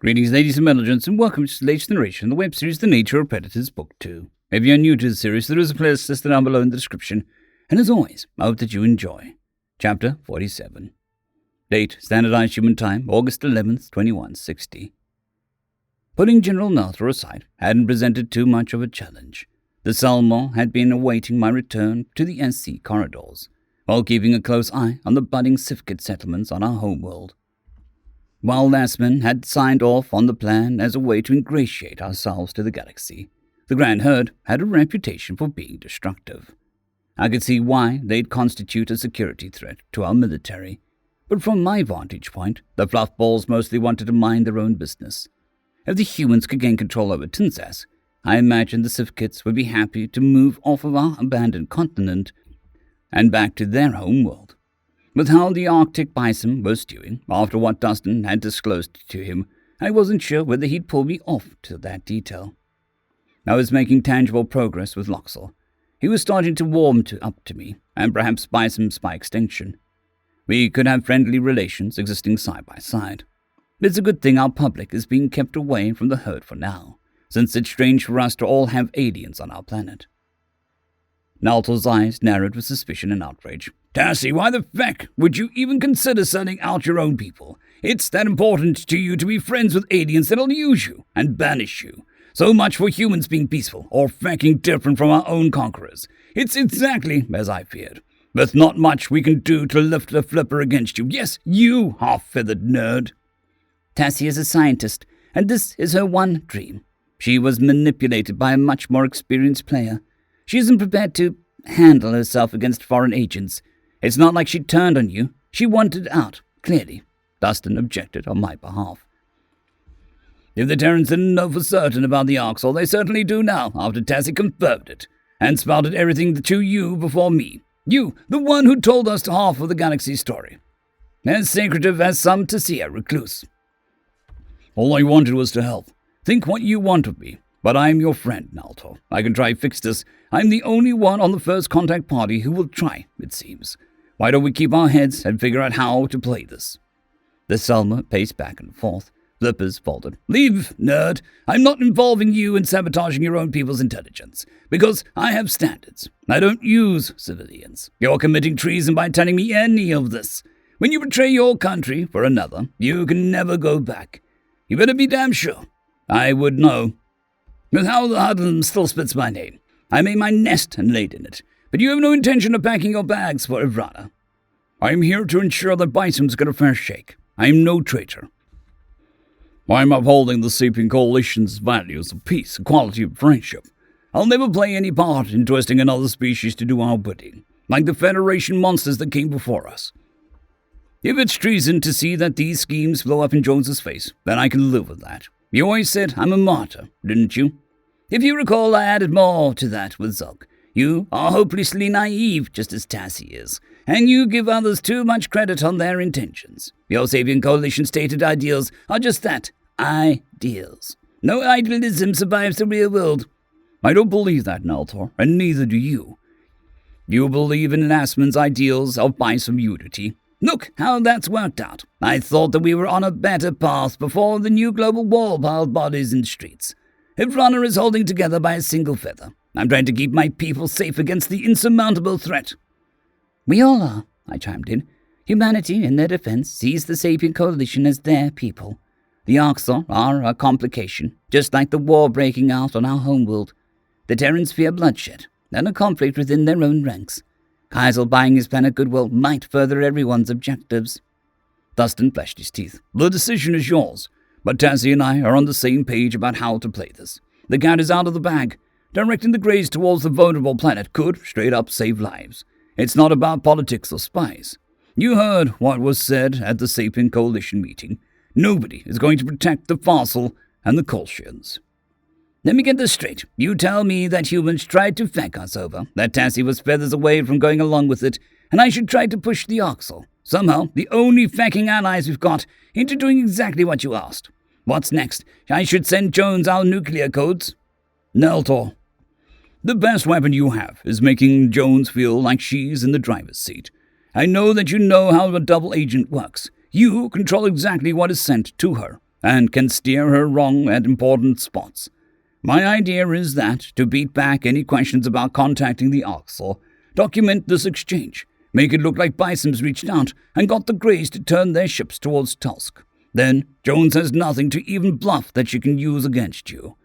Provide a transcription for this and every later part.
Greetings, ladies and gentlemen, and welcome to the latest narration of the web series The Nature of Predators Book 2. If you're new to the series, there is a playlist listed down below in the description, and as always, I hope that you enjoy. Chapter 47. Date, Standardized Human Time, August 11th, 2160. Putting General Nelthor aside hadn't presented too much of a challenge. The Salmon had been awaiting my return to the SC corridors, while keeping a close eye on the budding Sifkit settlements on our homeworld. While Lastman had signed off on the plan as a way to ingratiate ourselves to the galaxy, the Grand Herd had a reputation for being destructive. I could see why they'd constitute a security threat to our military, but from my vantage point, the fluffballs mostly wanted to mind their own business. If the humans could gain control over Tinsas, I imagined the Sifkits would be happy to move off of our abandoned continent and back to their homeworld. With how the Arctic bison was stewing after what Dustin had disclosed to him, I wasn't sure whether he'd pull me off to that detail. I was making tangible progress with Loxel. He was starting to warm up to me, and perhaps bison by extinction. We could have friendly relations existing side by side. It's a good thing our public is being kept away from the herd for now, since it's strange for us to all have aliens on our planet. Naltor's eyes narrowed with suspicion and outrage. Tassie, why the feck would you even consider sending out your own people? It's that important to you to be friends with aliens that'll use you and banish you. So much for humans being peaceful or fecking different from our own conquerors. It's exactly as I feared. With not much we can do to lift the flipper against you. Yes, you half-feathered nerd. Tassie is a scientist, and this is her one dream. She was manipulated by a much more experienced player. She isn't prepared to handle herself against foreign agents. It's not like she turned on you. She wanted out, clearly. Dustin objected on my behalf. If the Terrans didn't know for certain about the Arxel, they certainly do now, after Tassie confirmed it, and spouted everything to you before me. You, the one who told us half of the galaxy's story. As secretive as some Tessia recluse. All I wanted was to help. Think what you want of me. But I'm your friend, Naltor. I can try fix this. I'm the only one on the first contact party who will try, it seems. Why don't we keep our heads and figure out how to play this? The Selma paced back and forth. Flippers folded. Leave, nerd. I'm not involving you in sabotaging your own people's intelligence, because I have standards. I don't use civilians. You're committing treason by telling me any of this. When you betray your country for another, you can never go back. You better be damn sure. I would know. With how the Huddlem still spits my name, I made my nest and laid in it, but you have no intention of packing your bags for Ivrana. I am here to ensure that Bison's get a fair shake. I am no traitor. I am upholding the Sapien Coalition's values of peace, equality, and friendship. I'll never play any part in twisting another species to do our bidding, like the Federation monsters that came before us. If it's treason to see that these schemes blow up in Jones's face, then I can live with that. You always said I'm a martyr, didn't you? If you recall, I added more to that with Zulk. You are hopelessly naive, just as Tassie is, and you give others too much credit on their intentions. Your Sapien Coalition stated ideals are just that, ideals. No idealism survives the real world. I don't believe that, Naltor, and neither do you. You believe in Lastman's ideals of bison unity. Look how that's worked out. I thought that we were on a better path before the new global war piled bodies in the streets. Ivrana is holding together by a single feather. I'm trying to keep my people safe against the insurmountable threat. We all are, I chimed in. Humanity, in their defense, sees the Sapien Coalition as their people. The Arxel are a complication, just like the war breaking out on our homeworld. The Terrans fear bloodshed, and a conflict within their own ranks. Kaisel buying his planet goodwill might further everyone's objectives. Dustin fleshed his teeth. The decision is yours, but Tassie and I are on the same page about how to play this. The cat is out of the bag. Directing the Greys towards the vulnerable planet could, straight up, save lives. It's not about politics or spies. You heard what was said at the Sapien Coalition meeting. Nobody is going to protect the fossil and the Kolshians. Let me get this straight. You tell me that humans tried to feck us over, that Tassie was feathers away from going along with it, and I should try to push the Arxel, somehow the only fecking allies we've got, into doing exactly what you asked. What's next? I should send Jones our nuclear codes? Neltor. The best weapon you have is making Jones feel like she's in the driver's seat. I know that you know how a double agent works. You control exactly what is sent to her. and can steer her wrong at important spots. My idea is that, to beat back any questions about contacting the Oxel, document this exchange, make it look like Bison's reached out and got the Greys to turn their ships towards Tusk. Then Jones has nothing to even bluff that she can use against you.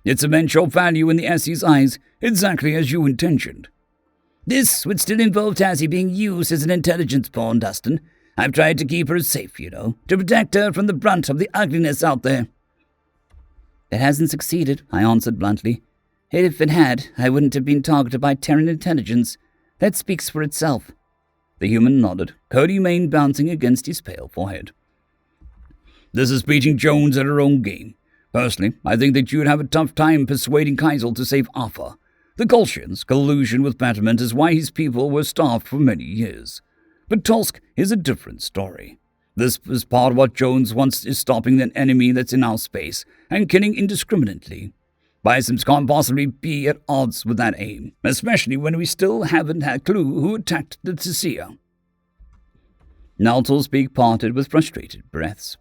Its eventual value in the SE's eyes, exactly as you intentioned. This would still involve Tassie being used as an intelligence pawn, Dustin. I've tried to keep her safe, to protect her from the brunt of the ugliness out there. It hasn't succeeded, I answered bluntly. If it had, I wouldn't have been targeted by Terran intelligence. That speaks for itself. The human nodded, curly mane bouncing against his pale forehead. This is beating Jones at her own game. Personally, I think that you'd have a tough time persuading Kaisel to save Arthur. The Kolshians' collusion with Batterment is why his people were starved for many years. But Tusk is a different story. This is part of what Jones wants, is stopping an enemy that's in our space and killing indiscriminately. Biceps can't possibly be at odds with that aim, especially when we still haven't had a clue who attacked the Tessia. Naltal's beak parted with frustrated breaths.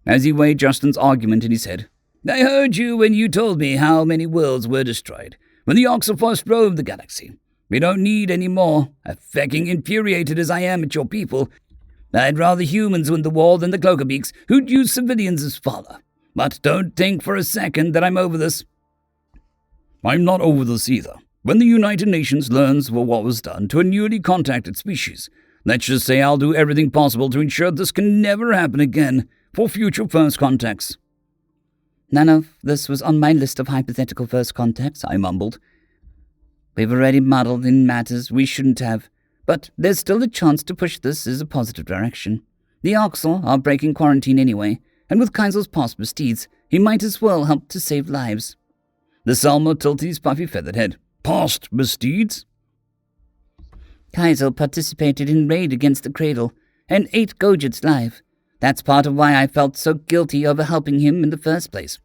As he weighed Justin's argument in his head, I heard you when you told me how many worlds were destroyed, when the Orcs first roamed the galaxy. We don't need any more. Fucking infuriated as I am at your people, I'd rather humans win the war than the Cloakerbeaks, who'd use civilians as fodder. But don't think for a second that I'm over this. I'm not over this either. When the United Nations learns what was done to a newly contacted species, let's just say I'll do everything possible to ensure this can never happen again for future first contacts. None of this was on my list of hypothetical first contacts, I mumbled. We've already muddled in matters we shouldn't have, but there's still a chance to push this in a positive direction. The Oxel are breaking quarantine anyway, and with Kaisel's past misdeeds, he might as well help to save lives. The Salma tilted his puffy feathered head. Past misdeeds? Kaisel participated in raid against the Cradle, and ate Gojit's live. That's part of why I felt so guilty over helping him in the first place.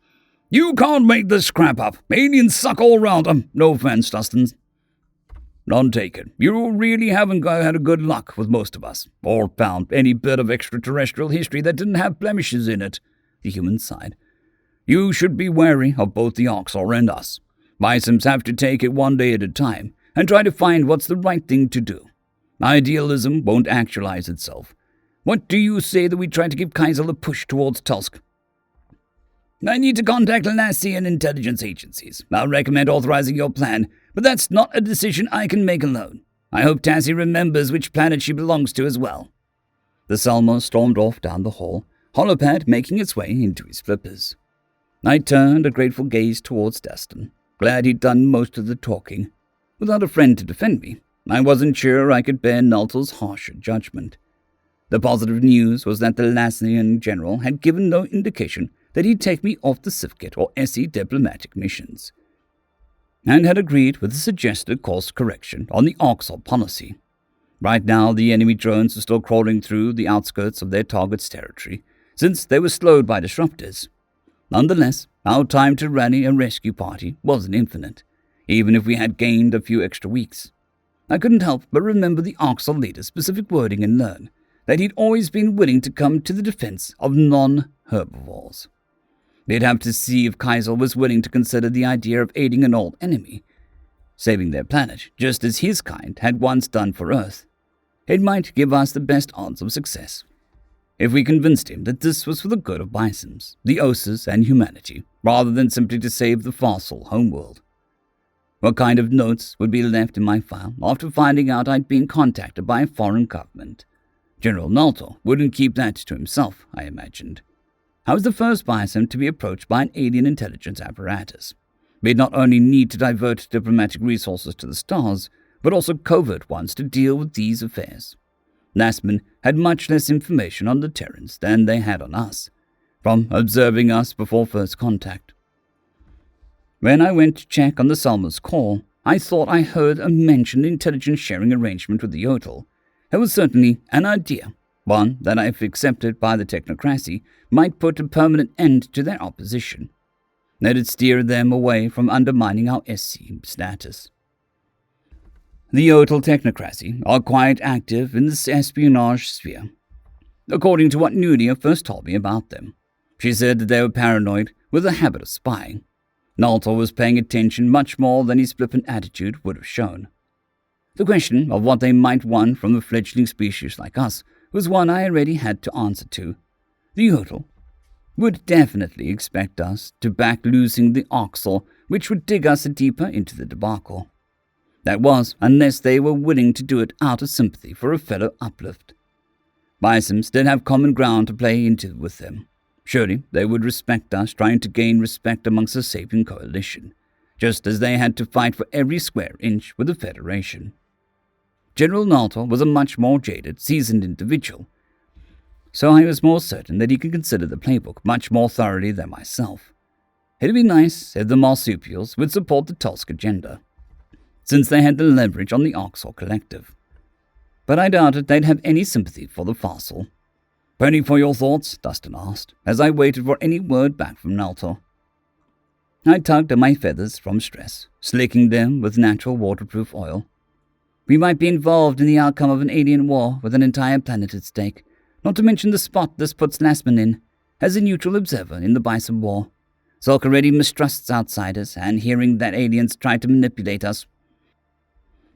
You can't make this crap up. Aliens suck all round them. No offense, Dustin. None taken. You really haven't had a good luck with most of us, or found any bit of extraterrestrial history that didn't have blemishes in it, the human sighed. You should be wary of both the Oxor and us. Biceps have to take it one day at a time, and try to find what's the right thing to do. Idealism won't actualize itself. What do you say that we try to give Kaisel a push towards Tusk? I need to contact Lassian intelligence agencies. I'll recommend authorizing your plan, but that's not a decision I can make alone. I hope Tassie remembers which planet she belongs to as well. The Salma stormed off down the hall, Holopad making its way into his flippers. I turned a grateful gaze towards Dustin, glad he'd done most of the talking. Without a friend to defend me, I wasn't sure I could bear Naltal's harsher judgment. The positive news was that the Lassian general had given no indication that he'd take me off the Sifkit or SE diplomatic missions, and had agreed with the suggested course correction on the Oxal policy. Right now, the enemy drones were still crawling through the outskirts of their target's territory, since they were slowed by disruptors. Nonetheless, our time to rally a rescue party wasn't infinite, even if we had gained a few extra weeks. I couldn't help but remember the Oxal leader's specific wording and learn that he'd always been willing to come to the defense of non-herbivores. They'd have to see if Kaisel was willing to consider the idea of aiding an old enemy, saving their planet, just as his kind had once done for Earth. It might give us the best odds of success if we convinced him that this was for the good of Bisons, the Osas, and humanity, rather than simply to save the fossil homeworld. What kind of notes would be left in my file after finding out I'd been contacted by a foreign government? General Naltal wouldn't keep that to himself, I imagined. I was the first Bison to be approached by an alien intelligence apparatus. We'd not only need to divert diplomatic resources to the stars, but also covert ones to deal with these affairs. Lastman had much less information on the Terrans than they had on us, from observing us before first contact. When I went to check on the Salma's call, I thought I heard a mentioned intelligence sharing arrangement with the Yodel. It was certainly an idea, one that, if accepted by the technocracy, might put a permanent end to their opposition. It'd steer them away from undermining our SC status. The Yodel technocracy are quite active in the espionage sphere, according to what Nudia first told me about them. She said that they were paranoid, with a habit of spying. Naltor was paying attention much more than his flippant attitude would have shown. The question of what they might want from a fledgling species like us was one I already had to answer to. The Yodel would definitely expect us to back losing the Oxel, which would dig us deeper into the debacle. That was, unless they were willing to do it out of sympathy for a fellow uplift. Bisoms did have common ground to play into with them. Surely they would respect us trying to gain respect amongst the Sapien coalition, just as they had to fight for every square inch with the Federation. General Naltor was a much more jaded, seasoned individual, so I was more certain that he could consider the playbook much more thoroughly than myself. It'd be nice if the marsupials would support the Tulsk agenda, since they had the leverage on the Oxel Collective. But I doubted they'd have any sympathy for the fossil. "Penny for your thoughts?" Dustin asked, as I waited for any word back from Naltor. I tugged at my feathers from stress, slicking them with natural waterproof oil. We might be involved in the outcome of an alien war with an entire planet at stake, not to mention the spot this puts Lassman in, as a neutral observer in the Bison War. Zulk already mistrusts outsiders, and hearing that aliens try to manipulate us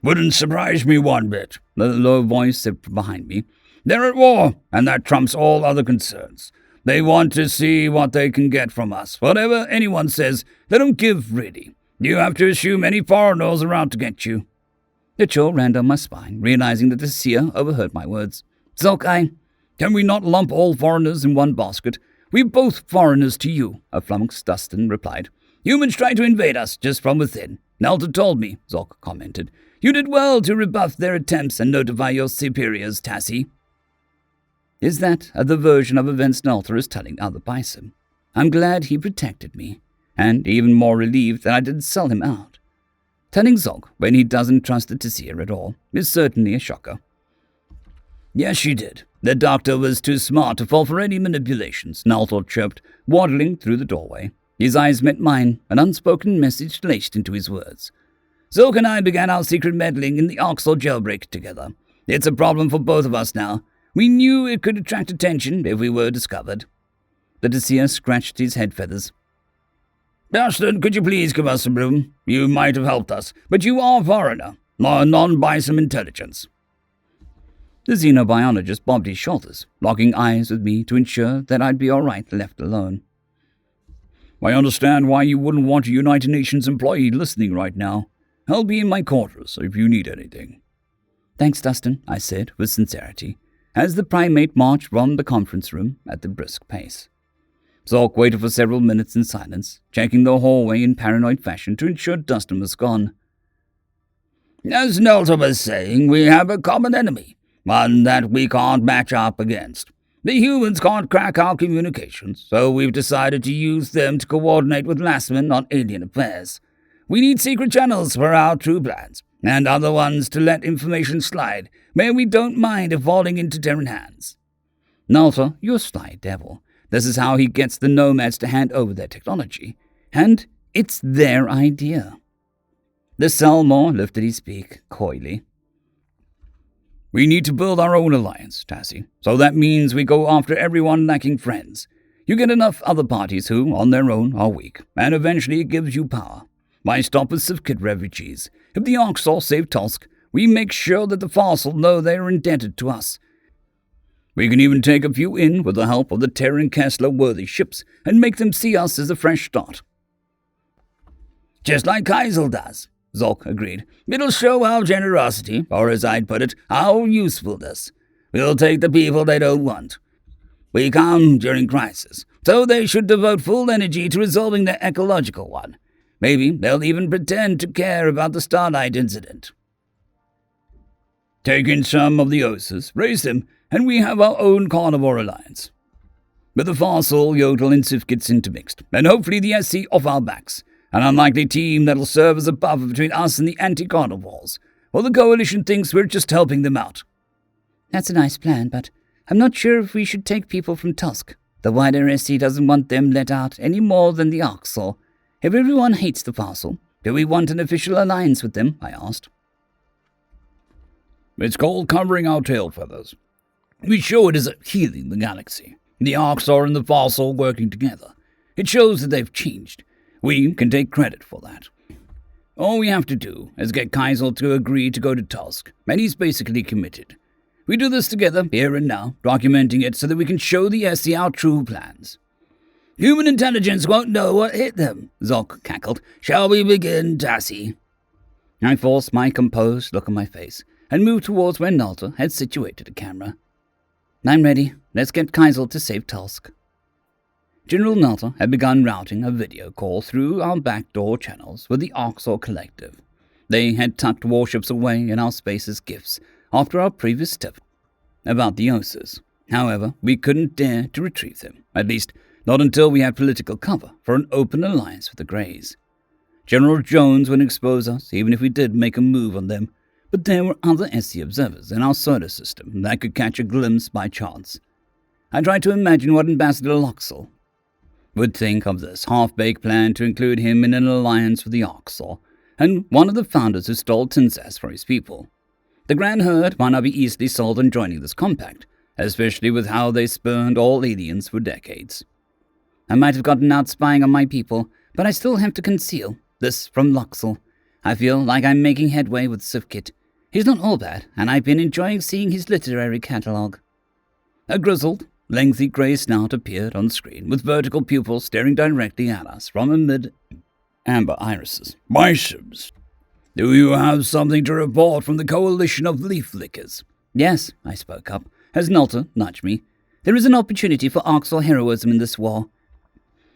"Wouldn't surprise me one bit," the low voice said from behind me. "They're at war, and that trumps all other concerns. They want to see what they can get from us. Whatever anyone says, they don't give, really. You have to assume any foreigners are out to get you." The chill ran down my spine, realizing that the seer overheard my words. "Zulk, can we not lump all foreigners in one basket? We're both foreigners to you," a flummoxed Dustin replied. "Humans try to invade us just from within. Naltor told me," Zulk commented. "You did well to rebuff their attempts and notify your superiors, Tassie." Is that the version of events Naltor is telling other Bison? I'm glad he protected me, and even more relieved that I didn't sell him out. Telling Zulk when he doesn't trust the Tassir at all is certainly a shocker. "Yes, she did. The doctor was too smart to fall for any manipulations," Naltor chirped, waddling through the doorway. His eyes met mine, an unspoken message laced into his words. "Zulk and I began our secret meddling in the Oxel jailbreak together. It's a problem for both of us now. We knew it could attract attention if we were discovered." The Tassir scratched his head feathers. "Dustin, could you please give us some room? You might have helped us, but you are a foreigner, non-Bison intelligence." The xenobiologist bobbed his shoulders, locking eyes with me to ensure that I'd be all right left alone. "I understand why you wouldn't want a United Nations employee listening right now. I'll be in my quarters if you need anything." "Thanks, Dustin," I said with sincerity, as the primate marched from the conference room at a brisk pace. Zulk waited for several minutes in silence, checking the hallway in paranoid fashion to ensure Dustin was gone. "As Naltor was saying, we have a common enemy, one that we can't match up against. The humans can't crack our communications, so we've decided to use them to coordinate with Lassman on alien affairs. We need secret channels for our true plans, and other ones to let information slide, where we don't mind it falling into Terran hands." "Naltor, you're a sly devil. This is how he gets the nomads to hand over their technology, and it's their idea." The Selmore lifted his beak coyly. "We need to build our own alliance, Tassie, so that means we go after everyone lacking friends. You get enough other parties who, on their own, are weak, and eventually it gives you power. Why stop with Sivkid refugees? If the Oxel save Tulsk, we make sure that the fossil know they are indebted to us. We can even take a few in with the help of the Terran Kessler-worthy ships and make them see us as a fresh start." "Just like Kaisel does," Zulk agreed. "It'll show our generosity, or as I'd put it, our usefulness. We'll take the people they don't want. We come during crisis, so they should devote full energy to resolving their ecological one. Maybe they'll even pretend to care about the Starlight incident. Take in some of the Osas, raise them, and we have our own carnivore alliance. With the fossil, Yodel, and Sivkits intermixed, and hopefully the SC off our backs. An unlikely team that'll serve as a buffer between us and the anti-carnivores, while the Coalition thinks we're just helping them out." "That's a nice plan, but I'm not sure if we should take people from Tusk. The wider SC doesn't want them let out any more than the Oxel. If everyone hates the fossil, do we want an official alliance with them?" I asked. "It's called covering our tail feathers. We show it as healing the galaxy. The Orcs and the Fossil working together. It shows that they've changed. We can take credit for that. All we have to do is get Kaisel to agree to go to Tusk, and he's basically committed. We do this together, here and now, documenting it so that we can show the SC our true plans. Human intelligence won't know what hit them, Zolk cackled. Shall we begin, Tassie? I forced my composed look on my face and moved towards where Nalta had situated a camera. I'm ready. Let's get Kaisel to save Tusk. General Nalta had begun routing a video call through our backdoor channels with the Oxor Collective. They had tucked warships away in our space as gifts after our previous tip about the Osas. However, we couldn't dare to retrieve them, at least not until we had political cover for an open alliance with the Greys. General Jones wouldn't expose us even if we did make a move on them, but there were other SC observers in our solar system that could catch a glimpse by chance. I tried to imagine what Ambassador Loxel would think of this half-baked plan to include him in an alliance with the Oxor, and one of the founders who stole Tinsas for his people. The Grand Herd might not be easily sold on joining this compact, especially with how they spurned all aliens for decades. I might have gotten out spying on my people, but I still have to conceal this from Loxel. I feel like I'm making headway with Sifkit. He's not all bad, and I've been enjoying seeing his literary catalogue. A grizzled, lengthy grey snout appeared on screen, with vertical pupils staring directly at us from amid amber irises. Biceps, do you have something to report from the coalition of leaf lickers? Yes, I spoke up, as Nalta nudged me. There is an opportunity for Oxor heroism in this war.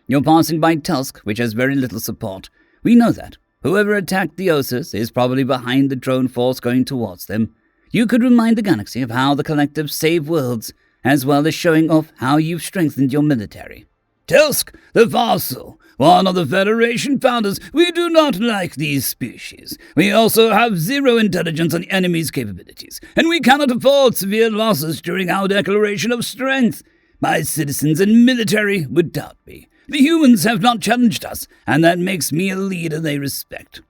You're passing by Tusk, which has very little support. We know that. Whoever attacked the Osas is probably behind the drone force going towards them. You could remind the galaxy of how the Collective saved worlds, as well as showing off how you've strengthened your military. Tusk, the Fossil, one of the Federation founders, we do not like these species. We also have zero intelligence on the enemy's capabilities, and we cannot afford severe losses during our declaration of strength. My citizens and military would doubt me. The humans have not challenged us, and that makes me a leader they respect.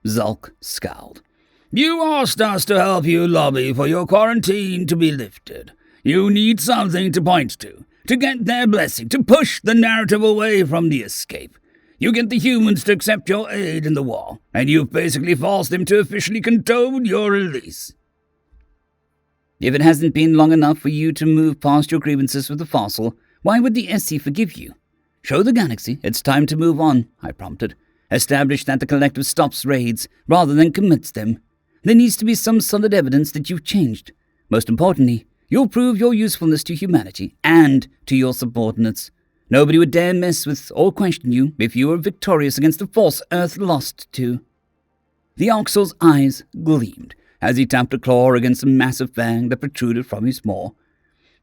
Zulk scowled. You asked us to help you lobby for your quarantine to be lifted. You need something to point to get their blessing, to push the narrative away from the escape. You get the humans to accept your aid in the war, and you've basically forced them to officially condone your release. If it hasn't been long enough for you to move past your grievances with the Fossil, why would the SC forgive you? Show the galaxy it's time to move on, I prompted. Establish that the Collective stops raids rather than commits them. There needs to be some solid evidence that you've changed. Most importantly, you'll prove your usefulness to humanity and to your subordinates. Nobody would dare mess with or question you if you were victorious against the force Earth lost to. The Oxor's eyes gleamed as he tapped a claw against a massive fang that protruded from his maw.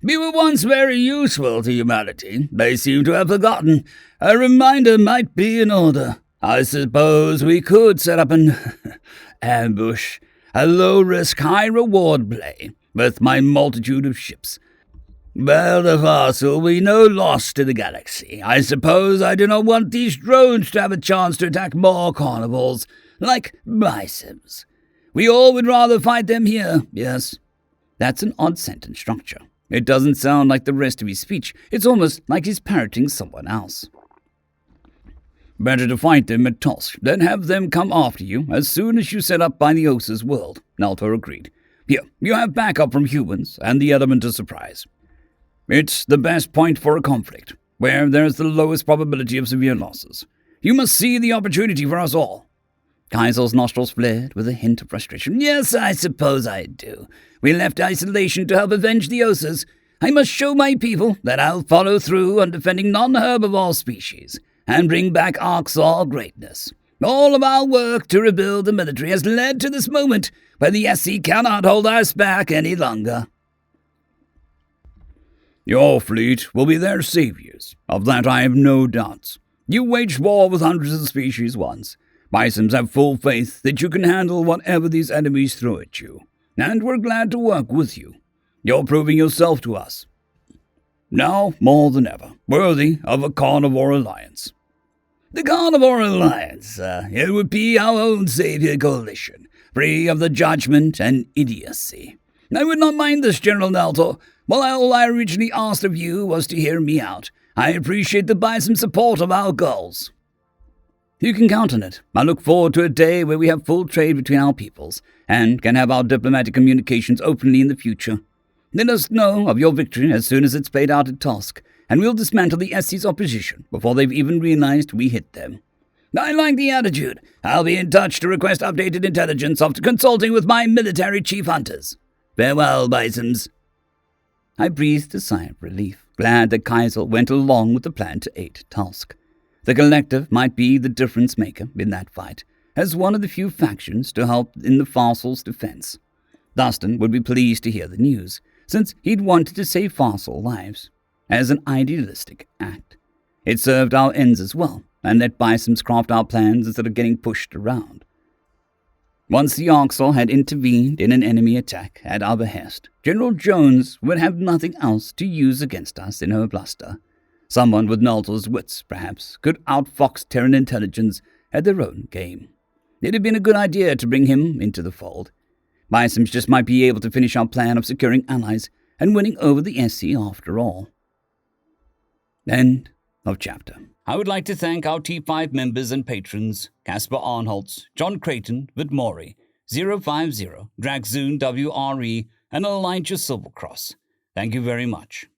We were once very useful to humanity. They seem to have forgotten. A reminder might be in order. I suppose we could set up an ambush, a low-risk, high-reward play, with my multitude of ships. Well, the Fossil, we know lost to the galaxy. I suppose I do not want these drones to have a chance to attack more carnivores, like biceps. We all would rather fight them here, yes. That's an odd sentence structure. It doesn't sound like the rest of his speech. It's almost like he's parroting someone else. Better to fight them at Tusk than have them come after you as soon as you set up by the Osas world, Nalta agreed. Here, you have backup from humans and the element of surprise. It's the best point for a conflict, where there's the lowest probability of severe losses. You must see the opportunity for us all. Kaisel's nostrils flared with a hint of frustration. Yes, I suppose I do. We left isolation to help avenge the Osas. I must show my people that I'll follow through on defending non-herbivore species and bring back Oxor greatness. All of our work to rebuild the military has led to this moment where the SC cannot hold us back any longer. Your fleet will be their saviors. Of that I have no doubts. You waged war with hundreds of species once. Bisons have full faith that you can handle whatever these enemies throw at you, and we're glad to work with you. You're proving yourself to us. Now, more than ever, worthy of a carnivore alliance. The Carnivore Alliance, it would be our own savior coalition, free of the judgment and idiocy. I would not mind this, General Naltor. Well, all I originally asked of you was to hear me out. I appreciate the bison support of our goals. You can count on it. I look forward to a day where we have full trade between our peoples, and can have our diplomatic communications openly in the future. Let us know of your victory as soon as it's played out at Tusk, and we'll dismantle the SC's opposition before they've even realized we hit them. I like the attitude. I'll be in touch to request updated intelligence after consulting with my military chief hunters. Farewell, bisons. I breathed a sigh of relief, glad that Kaisel went along with the plan to aid Tusk. The Collective might be the difference maker in that fight, as one of the few factions to help in the Farsel's defense. Dustin would be pleased to hear the news, since he'd wanted to save Farsal lives, as an idealistic act. It served our ends as well, and let Bisons craft our plans instead of getting pushed around. Once the Arxel had intervened in an enemy attack at our behest, General Jones would have nothing else to use against us in her bluster. Someone with Naltor's wits, perhaps, could outfox Terran intelligence at their own game. It had been a good idea to bring him into the fold. Bisons just might be able to finish our plan of securing allies and winning over the SC after all. End of chapter. I would like to thank our T5 members and patrons, Casper Arnholtz, John Creighton, Vidmori, 050, Dragzoon W.R.E, and Elijah Silvercross. Thank you very much.